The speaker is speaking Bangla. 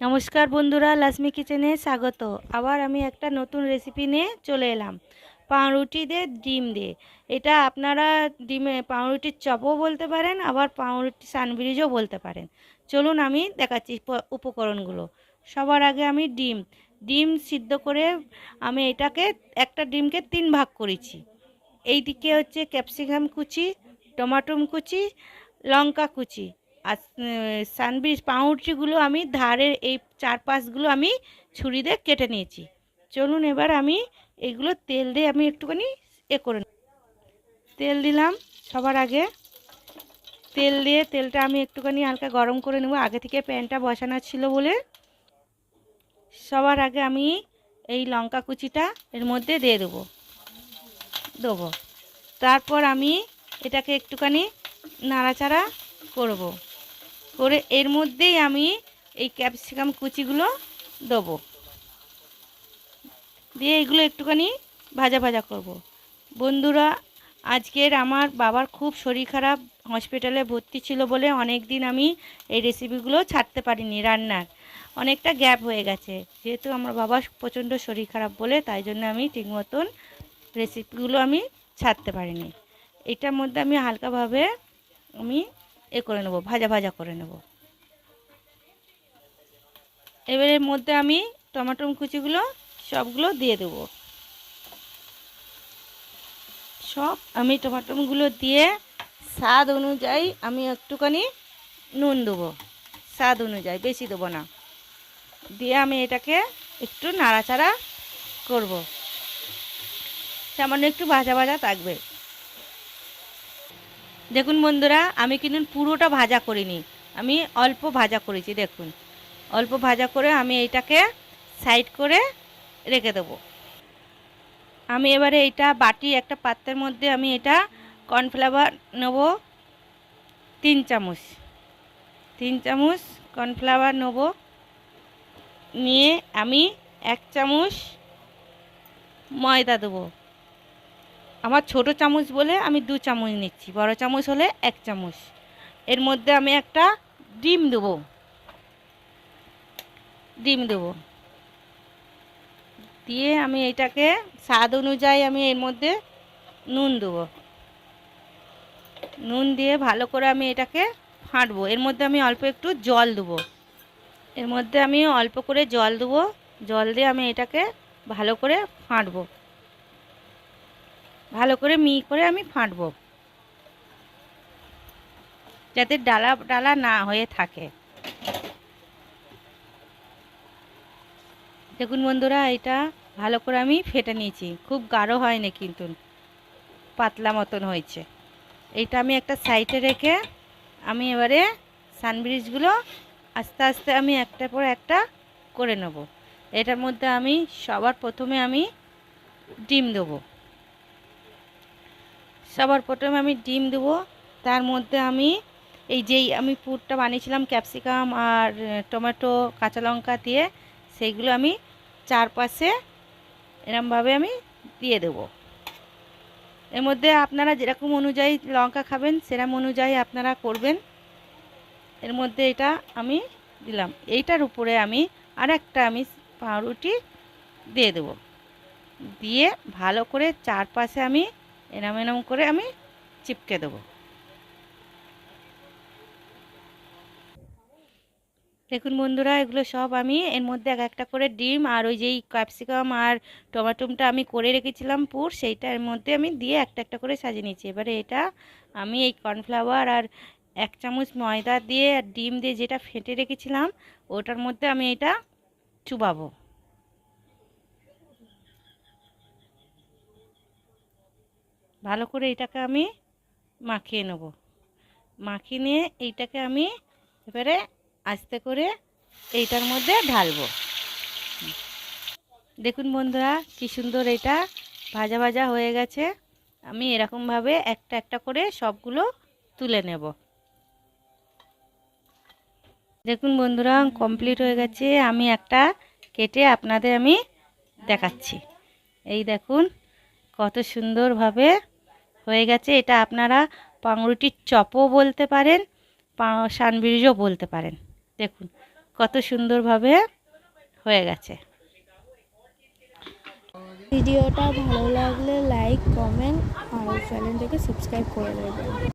নমস্কার বন্ধুরা, লাজমি কিচেনে স্বাগত। আবার আমি একটা নতুন রেসিপি নিয়ে চলে এলাম, পাউরুটি দিয়ে ডিম দিয়ে। এটা আপনারা ডিমে পাউরুটির চপও বলতে পারেন, আবার পাউরুটি স্যান্ডউইচও বলতে পারেন। চলুন আমি দেখাচ্ছি উপকরণগুলো। সবার আগে আমি ডিম ডিম সিদ্ধ করে আমি এটাকে একটা ডিমকে 3 ভাগ করেছি। এই দিকে হচ্ছে ক্যাপসিকাম কুচি, টমাটো কুচি, লঙ্কা কুচি। আর স্যান্ডউইচ পাউরুটিগুলো আমি ধারের এই 4-5গুলো আমি ছুরি দিয়ে কেটে নিয়েছি। চলুন এবার আমি এগুলো তেল দিয়ে আমি একটুখানি করে তেল দিলাম। সবার আগে তেল দিয়ে তেলটা আমি একটুখানি হালকা গরম করে নেব, আগে থেকে প্যানটা বসানো ছিল বলে। সবার আগে আমি এই লঙ্কা কুচিটা এর মধ্যে দিয়ে দেবো। তারপর আমি এটাকে একটুখানি নাড়াচাড়া করব, করে এর মধ্যেই আমি এই ক্যাপসিকাম কুচিগুলো দেবো, দিয়ে এগুলো একটুখানি ভাজা ভাজা করব। বন্ধুরা, আজকের আমার বাবার খুব শরীর খারাপ, হসপিটালে ভর্তি ছিল বলে অনেক দিন আমি এই রেসিপিগুলো ছাড়তে পারিনি। রান্নার অনেকটা গ্যাপ হয়ে গেছে, যেহেতু আমার বাবার প্রচণ্ড শরীর খারাপ বলে, তাই জন্য আমি ঠিক মতন রেসিপিগুলো আমি ছাড়তে পারিনি। এটার মধ্যে আমি হালকাভাবে আমি করে নেব, ভাজা ভাজা করে নেব। এবার এর মধ্যে আমি টমেটো কুচিগুলো সবগুলো দিয়ে দেবো। সব আমি টমেটোগুলো দিয়ে স্বাদ অনুযায়ী আমি একটুখানি নুন দেবো, স্বাদ অনুযায়ী, বেশি দেবো না। দিয়ে আমি এটাকে একটু নাড়াচাড়া করব, সামান্য একটু ভাজা ভাজা থাকবে। দেখুন বন্ধুরা, আমি কিন্তু পুরোটা ভাজা করিনি, আমি অল্প ভাজা করেছি। দেখুন, অল্প ভাজা করে আমি এইটাকে সাইড করে রেখে দেবো। আমি এবারে এটা বাটি একটা পাত্রের মধ্যে আমি এটা কর্নফ্লাওয়ার নেব 3 চামচ কর্নফ্লাওয়ার নেব। নিয়ে আমি 1 চামচ ময়দা দেবো। আমার ছোট চামচ বলে আমি 2 চামচ নিচ্ছি, বড় চামচ হলে 1 চামচ। এর মধ্যে আমি একটা ডিম দেবো, দিয়ে আমি এটাকে স্বাদ অনুযায়ী আমি এর মধ্যে নুন দেবো। নুন দিয়ে ভালো করে আমি এটাকে ফাটবো। এর মধ্যে আমি অল্প একটু জল দেবো, এর মধ্যে আমি অল্প করে জল দেবো। জল দিয়ে আমি এটাকে ভালো করে ফাটবো, ভালো করে করে আমি ফাটবো, যাতে ডালা ডালা না হয়ে থাকে। দেখুন বন্ধুরা, এটা ভালো করে আমি ফেটে নিয়েছি, খুব গাঢ় হয়নি কিন্তু, পাতলা মতন হয়েছে। এইটা আমি একটা সাইডে রেখে আমি এবারে স্যান্ডউইচগুলো আস্তে আস্তে আমি একটার পর একটা করে নেব। এটার মধ্যে আমি সবার প্রথমে আমি ডিম দেবো, তার মধ্যে আমি এই যেই আমি পুরটা বানিয়েছিলাম ক্যাপসিকাম আর টমেটো কাঁচা লঙ্কা দিয়ে, সেইগুলো আমি চারপাশে এরমভাবে আমি দিয়ে দেবো। এর মধ্যে আপনারা যেরকম অনুযায়ী লঙ্কা খাবেন সেরকম অনুযায়ী আপনারা করবেন। এর মধ্যে এটা আমি দিলাম, এইটার উপরে আমি আরেকটা আমি পাউরুটি দিয়ে দেবো, দিয়ে ভালো করে চারপাশে আমি এরম করে আমি চিপকে দেবো। দেখুন বন্ধুরা, এগুলো সব আমি এর মধ্যে এক একটা করে ডিম আর ওই যেই ক্যাপসিকাম আর টমেটোটা আমি করে রেখেছিলাম পুর, সেইটা এর মধ্যে আমি দিয়ে একটা একটা করে সাজিয়ে নিয়েছি। এবারে এটা আমি এই কর্নফ্লাওয়ার আর 1 চামচ ময়দা দিয়ে আর ডিম দিয়ে যেটা ফেটে রেখেছিলাম ওটার মধ্যে আমি এটা চুবাবো। ভালো করে এটাকে আমি মাখিয়ে নেব। মাখিয়ে নিয়ে এইটাকে আমি এবারে আস্তে করে এইটার মধ্যে ঢালবো। দেখুন বন্ধুরা, কি সুন্দর এটা ভাজা ভাজা হয়ে গেছে। আমি এরকমভাবে একটা একটা করে সবগুলো তুলে নেব। দেখুন বন্ধুরা, কমপ্লিট হয়ে গেছে। আমি একটা কেটে আপনাদের আমি দেখাচ্ছি। এই দেখুন কত সুন্দরভাবে হয়ে গেছে। এটা আপনারা পাউরুটির চপও বলতে পারেন, স্যান্ডউইচও বলতে পারেন। দেখুন কত সুন্দরভাবে হয়ে গেছে। ভিডিওটা ভালো লাগলে লাইক, কমেন্ট আর চ্যানেলটাকে সাবস্ক্রাইব করে দেবেন।